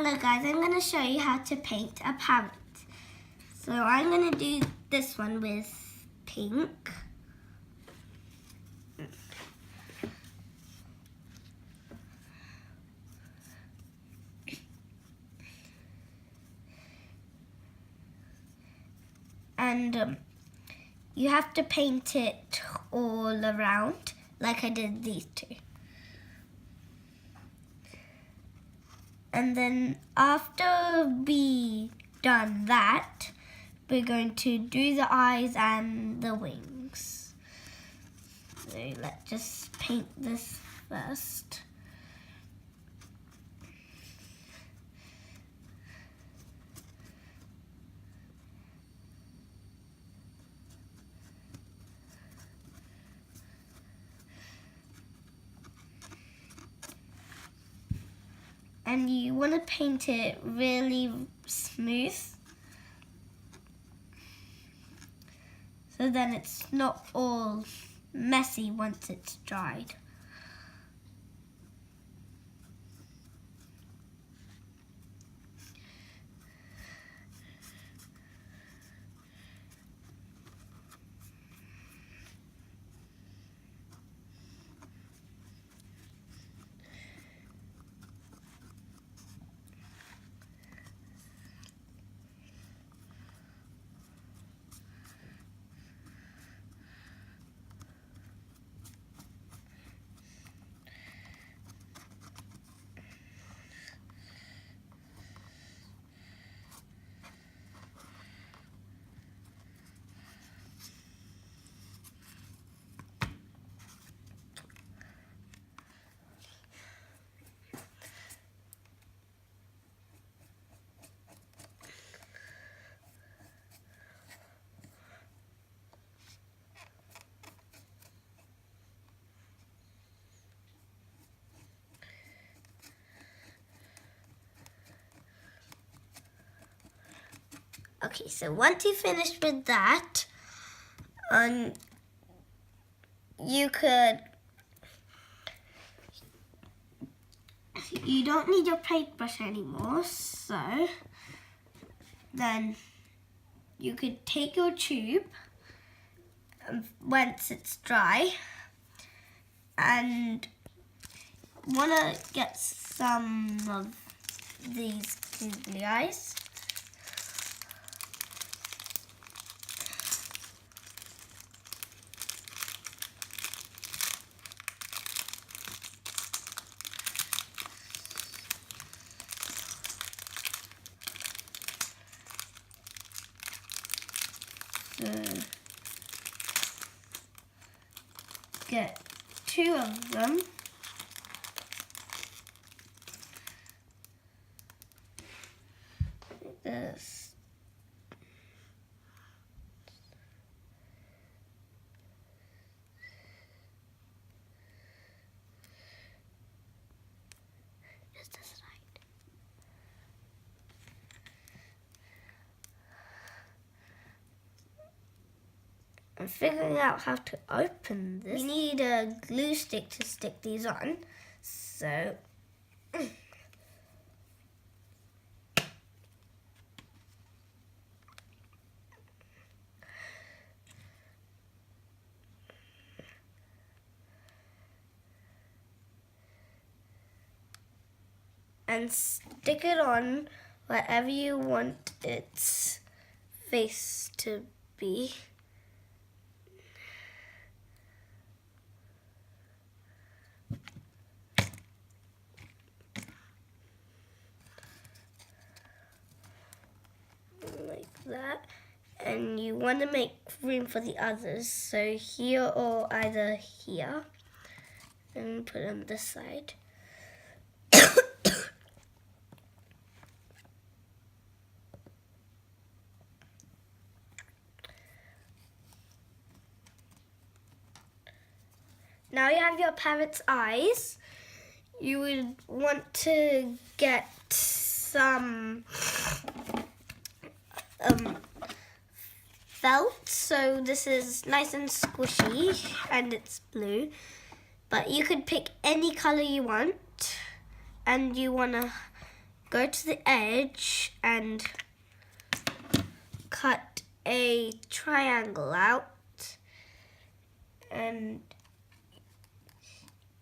Hello guys, I'm going to show you how to paint a parrot. So I'm going to do this one with pink. And you have to paint it all around, like I did these two. And then after we done that, we're going to do the eyes and the wings. So let's just paint this first. And you want to paint it really smooth, so then it's not all messy once it's dried. Okay, so once you finished with that, you don't need your paintbrush anymore, so then you could take your tube once it's dry and want to get some of these googly eyes. Get 2 of them. Like this. Just this side. I'm figuring out how to open this. We need a glue stick to stick these on. So and stick it on wherever you want its face to be. Like that, and you want to make room for the others, so here or either here, and put on this side. Now you have your parrot's eyes. You would want to get some felt, so this is nice and squishy and it's blue, but you could pick any color you want, and you want to go to the edge and cut a triangle out, and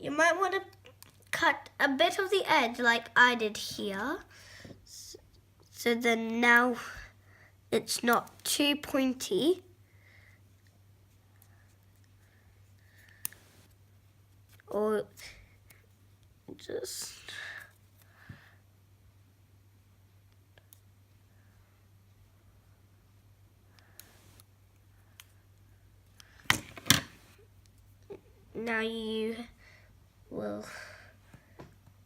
you might want to cut a bit of the edge like I did here, so then now it's not too pointy. Or just now you will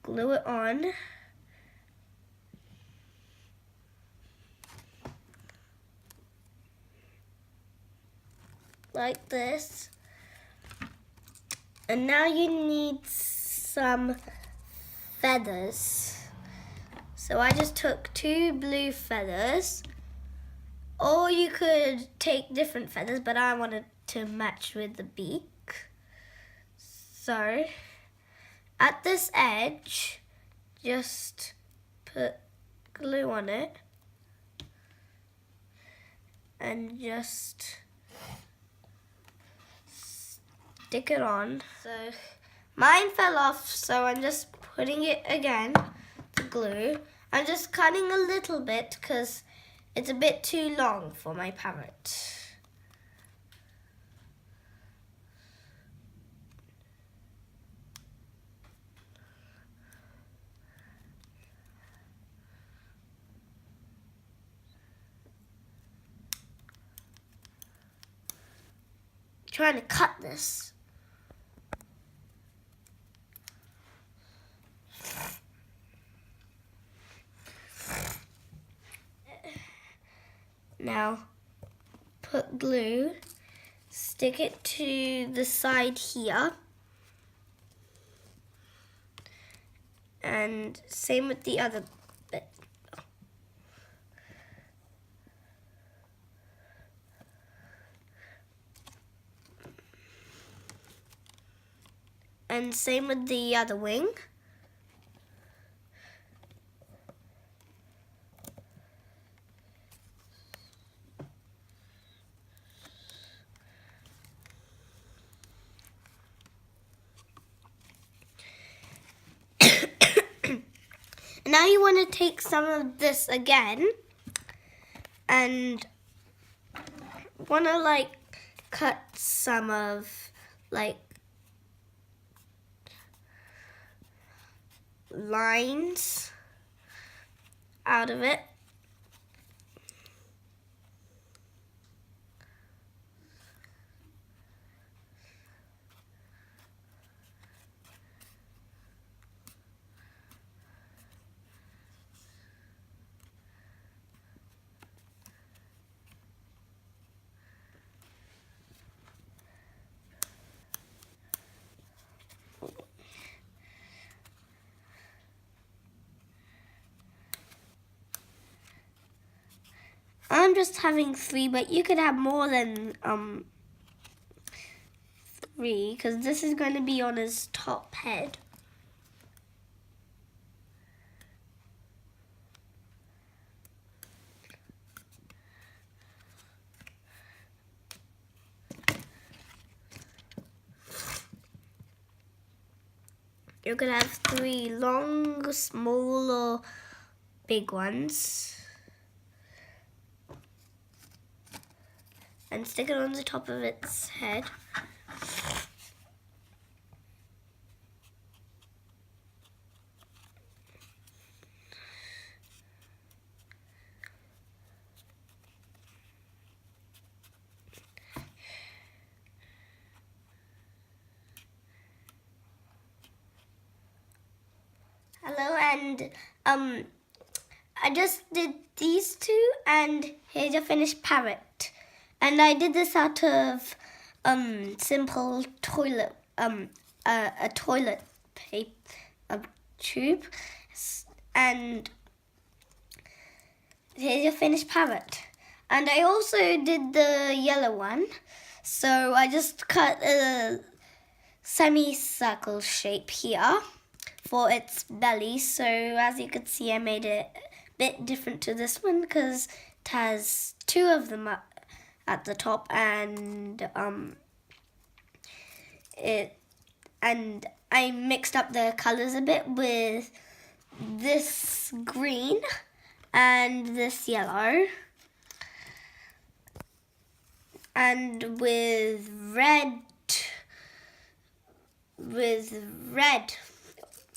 glue it on. Like this. And now you need some feathers. So I just took 2 blue feathers. Or you could take different feathers, but I wanted to match with the beak. So at this edge, just put glue on it. And just stick it on. So mine fell off, so I'm just putting it again, the glue. I'm just cutting a little bit because it's a bit too long for my parrot. Trying to cut this. Now put glue, stick it to the side here, and same with the other bit. And same with the other wing. Now you want to take some of this again and want to like cut some of like lines out of it. I'm just having 3, but you could have more than 3 because this is going to be on his top head. You could have 3 long, small, or big ones. And stick it on the top of its head. Hello, and I just did these 2, and here's your finished parrot. And I did this out of simple toilet a toilet paper tube, and here's your finished parrot. And I also did the yellow one, so I just cut a semicircle shape here for its belly. So as you can see, I made it a bit different to this one because it has two of them at the top, and I mixed up the colors a bit with this green and this yellow, and with red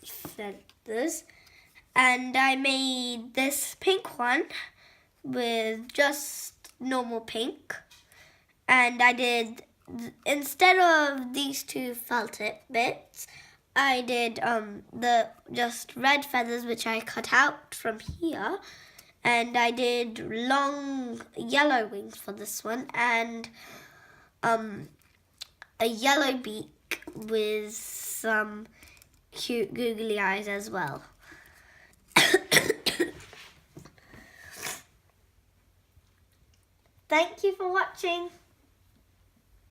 feathers, and I made this pink one with just normal pink, and I did, instead of these two felt tip bits, I did the just red feathers, which I cut out from here, and I did long yellow wings for this one, and a yellow beak with some cute googly eyes as well. Thank you for watching.